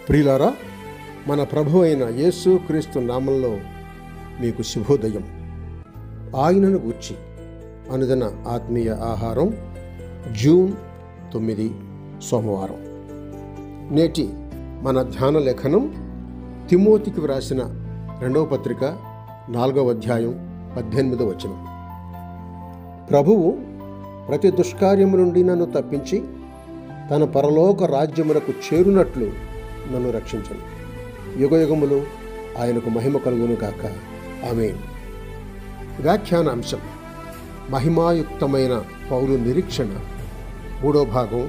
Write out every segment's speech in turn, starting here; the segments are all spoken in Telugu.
ప్రియులారా, మన ప్రభు అయిన యేసు క్రీస్తు నామంలో మీకు శుభోదయం. ఆయనను గూర్చి అనుదిన ఆత్మీయ ఆహారం, జూన్ 9 సోమవారం. నేటి మన ధ్యాన లేఖనం తిమోతికి వ్రాసిన 2వ పత్రిక 4వ అధ్యాయం 18వ వచనం. ప్రభువు ప్రతి దుష్కార్యము నుండి నన్ను తప్పించి తన పరలోక రాజ్యమునకు చేరునట్లు నన్ను రక్షించను. యుగయుగములు ఆయనకు మహిమ కలుగును గాక. ఆమేన్. వ్యాఖ్యానాంశం: మహిమాయుక్తమైన పౌలు నిరీక్షణ, 3వ భాగం,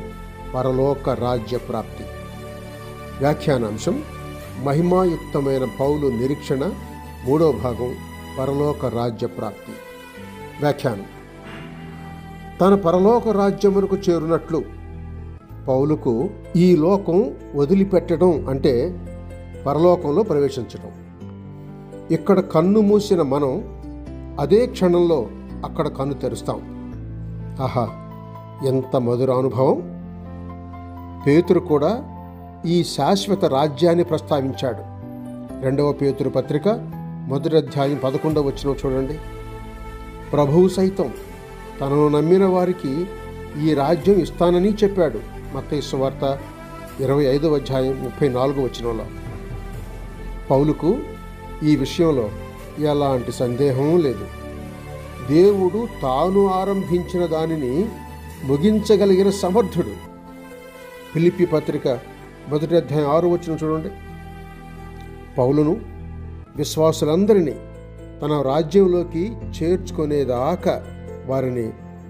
పరలోక రాజ్య ప్రాప్తి. వ్యాఖ్యానాంశం: మహిమాయుక్తమైన పౌలు నిరీక్షణ, 3వ భాగం, పరలోక రాజ్య ప్రాప్తి. వ్యాఖ్యానం: తన పరలోక రాజ్యమునకు చేరునట్లు పౌలుకు ఈ లోకం వదిలిపెట్టడం అంటే పరలోకంలో ప్రవేశించడం. ఇక్కడ కన్ను మూసిన మనం అదే క్షణంలో అక్కడ కన్ను తెరుస్తాం. ఆహా, ఎంత మధుర అనుభవం! పేతురు కూడా ఈ శాశ్వత రాజ్యాన్ని ప్రస్తావించాడు. 2వ పేతురు పత్రిక 1వ అధ్యాయం 11వ వచనం చూడండి. ప్రభువు సైతం తనను నమ్మిన వారికి ఈ రాజ్యం ఇస్తానని చెప్పాడు. మత్తయి సువార్త 25వ అధ్యాయం 34వ వచనంలో. పౌలుకు ఈ విషయంలో ఎలాంటి సందేహం లేదు. దేవుడు తాను ఆరంభించిన దానిని ముగించగలిగిన సమర్థుడు. ఫిలిప్పీ పత్రిక 1వ అధ్యాయం 6వ వచనం చూడండి. పౌలును విశ్వాసులందరినీ తన రాజ్యంలోకి చేర్చుకునేదాకా వారిని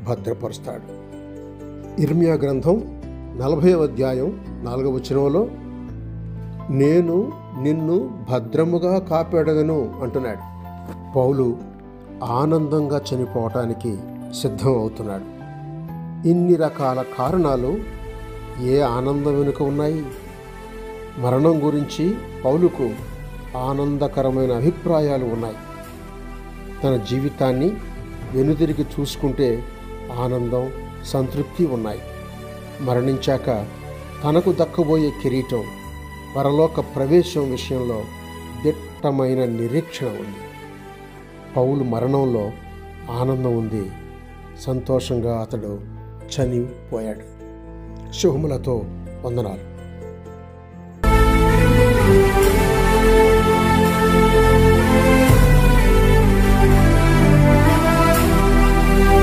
భద్రపరుస్తాడు. ఇర్మియా గ్రంథం 40వ అధ్యాయం 4వ వచనంలో నేను నిన్ను భద్రముగా కాపాడగను అంటున్నాడు. పౌలు ఆనందంగా చనిపోవటానికి సిద్ధం అవుతున్నాడు. ఇన్ని రకాల కారణాలు ఏ ఆనందం వెనుక ఉన్నాయి? మరణం గురించి పౌలుకు ఆనందకరమైన అభిప్రాయాలు ఉన్నాయి. తన జీవితాన్ని వెనుదిరిగి చూసుకుంటే ఆనందం, సంతృప్తి ఉన్నాయి. మరణించాక తనకు దక్కబోయే కిరీటం, పరలోక ప్రవేశం విషయంలో దిట్టమైన నిరీక్షణ ఉంది. పౌలు మరణంలో ఆనందం ఉంది. సంతోషంగా అతడు చనిపోయాడు. శుభములతో వందనాలు.